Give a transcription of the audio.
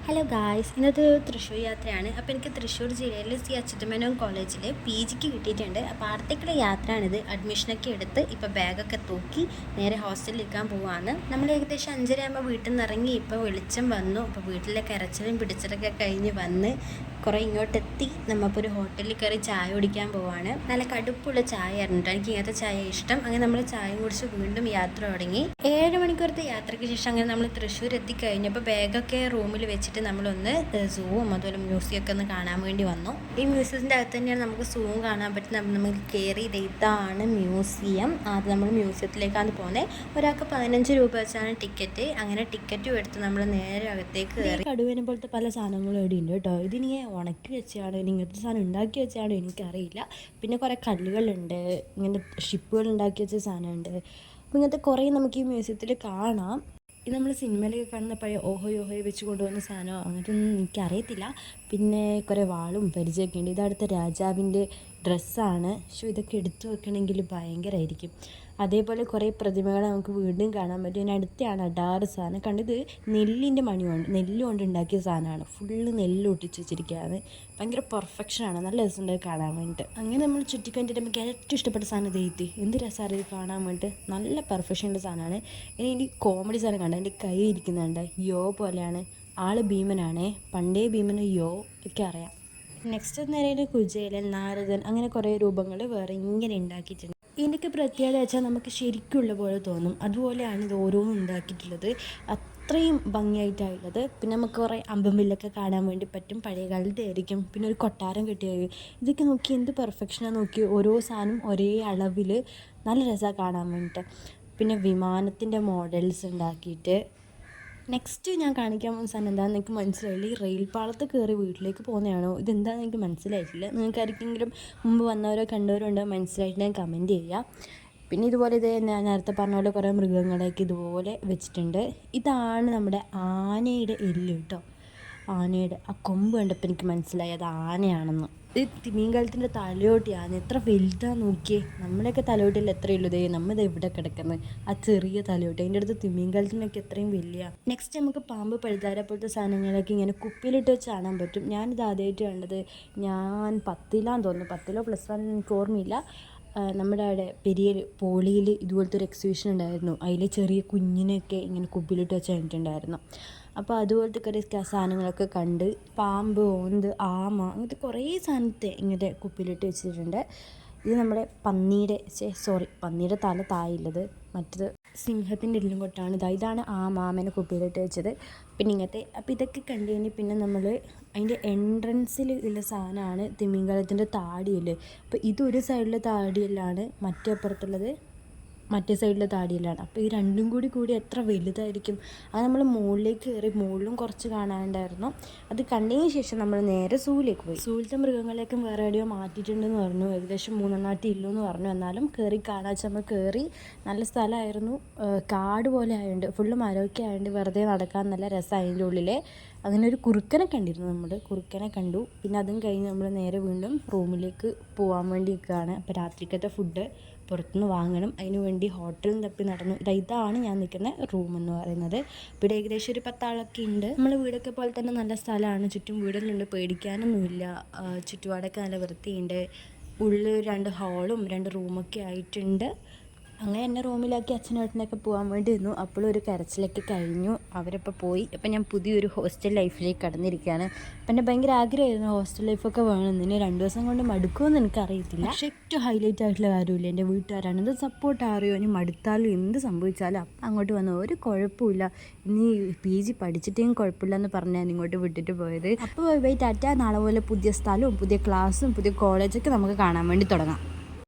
Hello guys, ഇന്നത്തെ തൃശ്ശൂർ യാത്രയാണ്. അപ്പോൾ എനിക്ക് തൃശ്ശൂർ ജില്ലയിൽ സി അച്യുതമേനോൻ കോളേജിൽ PGക്ക് കിട്ടിയിട്ടുണ്ട്. അപ്പോൾ അടുത്തേക്കുള്ള യാത്രയാണിത്. അഡ്മിഷനൊക്കെ എടുത്ത് ഇപ്പോൾ ബാഗൊക്കെ തൂക്കി നേരെ ഹോസ്റ്റലിൽ ഇരിക്കാൻ പോവാണ്. നമ്മൾ ഏകദേശം 5:30 ആകുമ്പോൾ വീട്ടിൽ നിന്ന് ഇറങ്ങി. ഇപ്പോൾ വെളിച്ചം വന്നു. അപ്പോൾ വീട്ടിലെ കരച്ചിലും പിടിച്ചിലൊക്കെ കഴിഞ്ഞ് വന്ന് കുറേ ഇങ്ങോട്ടെത്തി നമ്മളിപ്പോൾ ഒരു ഹോട്ടലിൽ കയറി ചായ കുടിക്കാൻ പോവാണ്. നല്ല കടുപ്പുള്ള ചായ ആയിരുന്നു. എനിക്ക് ഇങ്ങനത്തെ ചായ ഇഷ്ടം. അങ്ങനെ നമ്മൾ ചായയും കുടിച്ച് വീണ്ടും യാത്ര തുടങ്ങി. 7 മണിക്കൂറത്തെ യാത്രയ്ക്ക് ശേഷം അങ്ങനെ നമ്മൾ തൃശ്ശൂർ എത്തിക്കഴിഞ്ഞപ്പോൾ ബാഗൊക്കെ റൂമിൽ വെച്ചിട്ട് നമ്മളൊന്ന് സൂവും അതുപോലെ മ്യൂസിയമൊക്കെ ഒന്ന് കാണാൻ വേണ്ടി വന്നു. ഈ മ്യൂസിയത്തിൻ്റെ അകത്ത് തന്നെയാണ് നമുക്ക് സൂവും കാണാൻ പറ്റുന്നത്. നമുക്ക് കയറി ഇതാണ് മ്യൂസിയം. അത് നമ്മൾ മ്യൂസിയത്തിലേക്കാണ് പോകുന്നത്. ഒരാൾക്ക് 15 രൂപ വെച്ചാണ് ടിക്കറ്റ്. അങ്ങനെ ടിക്കറ്റും എടുത്ത് നമ്മൾ നേരെ അകത്തേക്ക് കയറി. കടുവേനെ പോലത്തെ പല സാധനങ്ങളും ഇവിടെ ഉണ്ട് കേട്ടോ. ഇതിനി ഉണക്കി വെച്ചാണ്, ഇങ്ങനത്തെ സാധനം ഉണ്ടാക്കി വെച്ചാണ് എനിക്കറിയില്ല. പിന്നെ കുറേ കല്ലുകളുണ്ട്, ഇങ്ങനെ ഷിപ്പുകൾ ഉണ്ടാക്കി വെച്ച സാധനമുണ്ട്. അപ്പോൾ ഇങ്ങനത്തെ കുറേ നമുക്ക് ഈ മ്യൂസിയത്തിൽ കാണാം. ഇത് നമ്മൾ സിനിമയിലൊക്കെ കാണുന്ന പഴയ ഓഹോയ് വെച്ച് കൊണ്ടുവന്ന സാധനം അങ്ങനത്തൊന്നും എനിക്കറിയത്തില്ല. പിന്നെ കുറേ വാളും പരിചയമൊക്കെ ഉണ്ട്. ഇതടുത്ത രാജാവിൻ്റെ ഡ്രസ്സാണ്. പക്ഷേ ഇതൊക്കെ എടുത്തു വെക്കണമെങ്കിൽ ഭയങ്കരമായിരിക്കും. അതേപോലെ കുറേ പ്രതിമകൾ നമുക്ക് വീണ്ടും കാണാൻ പറ്റും. ഇതിനടുത്താണ് അടാറ് സാധനം കണ്ടത്. നെല്ലിൻ്റെ മണിയുണ്ട്, നെല്ലുകൊണ്ട് ഉണ്ടാക്കിയ സാധനമാണ്. ഫുള്ള് നെല്ല് ഒട്ടിച്ച് വെച്ചിരിക്കുകയാണ്. ഭയങ്കര പെർഫെക്ഷനാണ്. നല്ല രസമുണ്ട് കാണാൻ വേണ്ടിയിട്ട്. അങ്ങനെ നമ്മൾ ചുറ്റിക്കണ്ടിട്ട് നമുക്ക് ഏറ്റവും ഇഷ്ടപ്പെട്ട സാധനം ഇതെത്തി. എന്ത് രസമാണ് ഇത് കാണാൻ വേണ്ടിയിട്ട്. നല്ല പെർഫെക്ഷൻ്റെ സാധനമാണ്. ഇനി എനിക്ക് കോമഡി സാധനം കണ്ട എൻ്റെ കൈ ഇരിക്കുന്നുണ്ട്. യോ പോലെയാണ്. ആള് ഭീമനാണേ. പണ്ടേ ഭീമന് യോ ഒക്കെ അറിയാം. നെക്സ്റ്റ് നേരെ കുചേലൻ, നാരദൻ, അങ്ങനെ കുറേ രൂപങ്ങൾ വേറെ ഇങ്ങനെ ഉണ്ടാക്കിയിട്ടുണ്ട്. ഇതിൻ്റെയൊക്കെ പ്രത്യേകത വെച്ചാൽ നമുക്ക് ശരിക്കുള്ള പോലെ തോന്നും. അതുപോലെയാണ് ഇത് ഓരോന്നും ഉണ്ടാക്കിയിട്ടുള്ളത്. അത്രയും ഭംഗിയായിട്ടാണുള്ളത്. പിന്നെ നമുക്ക് കുറേ അമ്പമ്പില്ലൊക്കെ കാണാൻ വേണ്ടി പറ്റും. പഴയ കാലത്തെ ആയിരിക്കും. പിന്നെ ഒരു കൊട്ടാരം കെട്ടിയത്. ഇതൊക്കെ നോക്കി എന്ത് പെർഫെക്ഷനാണ് നോക്കി. ഓരോ സാധനം ഒരേ അളവിൽ നല്ല രസമാണ് കാണാൻ വേണ്ടിയിട്ട്. പിന്നെ വിമാനത്തിൻ്റെ മോഡൽസ് ഉണ്ടാക്കിയിട്ട്. നെക്സ്റ്റ് ഞാൻ കാണിക്കാൻ പോകുന്ന സാധനം എന്താണെന്ന് എനിക്ക് മനസ്സിലായില്ല. ഈ റെയിൽ പാളത്ത് കയറി വീട്ടിലേക്ക് പോകുന്നതാണോ ഇതെന്താണെന്ന് എനിക്ക് മനസ്സിലായിട്ടില്ല. നിങ്ങൾക്ക് ആർക്കെങ്കിലും മുമ്പ് വന്നവരോ കണ്ടവരോ ഉണ്ടോ മനസ്സിലായിട്ട് കമൻറ്റ് ചെയ്യുക. പിന്നെ ഇതുപോലെ ഞാൻ നേരത്തെ പറഞ്ഞ പോലെ കുറേ മൃഗങ്ങളെയൊക്കെ ഇതുപോലെ വെച്ചിട്ടുണ്ട്. ഇതാണ് നമ്മുടെ ആനയുടെ എല്ല് കേട്ടോ. ആനയുടെ ആ കൊമ്പ് കണ്ടപ്പോൾ എനിക്ക് മനസ്സിലായി അത് ആനയാണെന്ന്. ഇത് തിമിംഗലത്തിൻ്റെ തലയോട്ടിയാണ്. എത്ര വലുതാന്ന് നോക്കിയേ. നമ്മുടെയൊക്കെ തലയോട്ടിയിൽ എത്രയുള്ളൂ. നമ്മളിത് എവിടെ കിടക്കുന്നത് ആ ചെറിയ തലയോട്ടി. അതിൻ്റെ അടുത്ത് തിമിംഗലത്തിനൊക്കെ എത്രയും വലിയ. നെക്സ്റ്റ് നമുക്ക് പാമ്പ്, പഴുതാര പോലത്തെ സാധനങ്ങളൊക്കെ ഇങ്ങനെ കുപ്പിയിലിട്ട് വെച്ച് കാണാൻ പറ്റും. ഞാനിത് ആദ്യമായിട്ട് കണ്ടത് ഞാൻ 10ലാന്ന് തോന്നുന്നു. 10ലോ +1 എനിക്ക് ഓർമ്മയില്ല. നമ്മുടെ അവിടെ പെരിയ പോളിയിൽ ഇതുപോലത്തെ ഒരു എക്സിബിഷൻ ഉണ്ടായിരുന്നു. അതിൽ ചെറിയ കുഞ്ഞിനെയൊക്കെ ഇങ്ങനെ കുപ്പിയിലിട്ട് വെച്ച് കഴിഞ്ഞിട്ടുണ്ടായിരുന്നു. അപ്പോൾ അതുപോലത്തെ കുറേ സാധനങ്ങളൊക്കെ കണ്ട്. പാമ്പ്, ഓന്ത്, ആമ, അങ്ങനത്തെ കുറേ സാധനത്തെ ഇങ്ങനെ കുപ്പിയിലിട്ട് വെച്ചിട്ടുണ്ട്. ഇത് നമ്മുടെ പന്നിയുടെ തല താഴെയുള്ളത്. മറ്റത് സിംഹത്തിൻ്റെ എല്ലും കൊട്ടാണ്. ഇതാണ് ആ മാമനെ കുപ്പിയിലിട്ട് വെച്ചത്. പിന്നെ ഇങ്ങനത്തെ. അപ്പോൾ ഇതൊക്കെ കണ്ടു കഴിഞ്ഞ് പിന്നെ നമ്മൾ അതിൻ്റെ എൻട്രൻസിൽ ഉള്ള സാധനമാണ് തിമിംഗലത്തിൻ്റെ താടിയല്ലേ. അപ്പോൾ ഇതൊരു സൈഡിലെ താടിയല്ലാണ്, മറ്റേ അപ്പുറത്തുള്ളത് മറ്റേ സൈഡിലെ താടിയിലാണ്. അപ്പോൾ ഈ രണ്ടും കൂടി എത്ര വലുതായിരിക്കും. അത് നമ്മൾ മുകളിലേക്ക് കയറി. മുകളിലും കുറച്ച് കാണാനുണ്ടായിരുന്നു. അത് കണ്ടതിന് ശേഷം നമ്മൾ നേരെ സൂവിലേക്ക് പോയി. സൂവിലത്തെ മൃഗങ്ങളെയൊക്കെ വേറെ എവിടെയോ മാറ്റിയിട്ടുണ്ടെന്ന് പറഞ്ഞു. ഏകദേശം 3 ഇല്ലെന്ന് പറഞ്ഞു. എന്നാലും കയറി കാണാൻ വെച്ചാൽ നമ്മൾ കയറി. നല്ല സ്ഥലമായിരുന്നു. കാട് പോലെ ആയതുകൊണ്ട് ഫുള്ള് മരമൊക്കെ ആയതുകൊണ്ട് വെറുതെ നടക്കാൻ നല്ല രസമായി അതിൻ്റെ ഉള്ളിൽ. അങ്ങനെ ഒരു കുറുക്കനെ കണ്ടിരുന്നു. നമ്മൾ കുറുക്കനെ കണ്ടു. പിന്നെ അതും കഴിഞ്ഞ് നമ്മൾ നേരെ വീണ്ടും റൂമിലേക്ക് പോകാൻ വേണ്ടി നിൽക്കുകയാണ്. അപ്പോൾ രാത്രിക്കത്തെ ഫുഡ് പുറത്തുനിന്ന് വാങ്ങണം. അതിന് വേണ്ടി ഹോട്ടലിൽ തപ്പി നടന്നു. ഇതാണ് ഞാൻ നിൽക്കുന്ന റൂം എന്ന് പറയുന്നത്. ഇവിടെ ഏകദേശം ഒരു 10 ആളൊക്കെ ഉണ്ട്. നമ്മൾ വീടൊക്കെ പോലെ തന്നെ നല്ല സ്ഥലമാണ്. ചുറ്റും വീടുകളുണ്ട്, പേടിക്കാനൊന്നുമില്ല. ചുറ്റുപാടൊക്കെ നല്ല വൃത്തിയുണ്ട്. ഉള്ളിൽ 2 ഹാളും 2 റൂമൊക്കെ ആയിട്ടുണ്ട്. അങ്ങനെ എന്നെ റൂമിലാക്കി അച്ഛനേട്ടനൊക്കെ പോകാൻ വേണ്ടി ഇരുന്നു. അപ്പോഴും ഒരു കരച്ചിലൊക്കെ കഴിഞ്ഞു. അവരപ്പോൾ പോയി. അപ്പം ഞാൻ പുതിയൊരു ഹോസ്റ്റൽ ലൈഫിലേക്ക് കടന്നിരിക്കുകയാണ്. അപ്പം എൻ്റെ ഭയങ്കര ആഗ്രഹമായിരുന്നു ഹോസ്റ്റൽ ലൈഫൊക്കെ വേണമെന്ന്. ഇനി 2 ദിവസം കൊണ്ട് മടുക്കുമെന്ന് എനിക്കറിയത്തില്ല. പക്ഷേ ഏറ്റവും ഹൈലൈറ്റ് ആയിട്ടുള്ള കാര്യമില്ല, എൻ്റെ വീട്ടുകാരാണ് ഇത് സപ്പോർട്ട് അറിയോ. ഇനി മടുത്താലും എന്ത് സംഭവിച്ചാലും അപ്പം അങ്ങോട്ട് വന്നു ഒരു കുഴപ്പമില്ല. ഇനി PG പഠിച്ചിട്ടേയും കുഴപ്പമില്ല എന്ന് പറഞ്ഞാൽ ഇങ്ങോട്ട് വിട്ടിട്ട് പോയത്. അപ്പോൾ ടാറ്റ. നാളെ പോലെ പുതിയ സ്ഥലവും പുതിയ ക്ലാസ്സും പുതിയ കോളേജൊക്കെ നമുക്ക് കാണാൻ വേണ്ടി തുടങ്ങാം.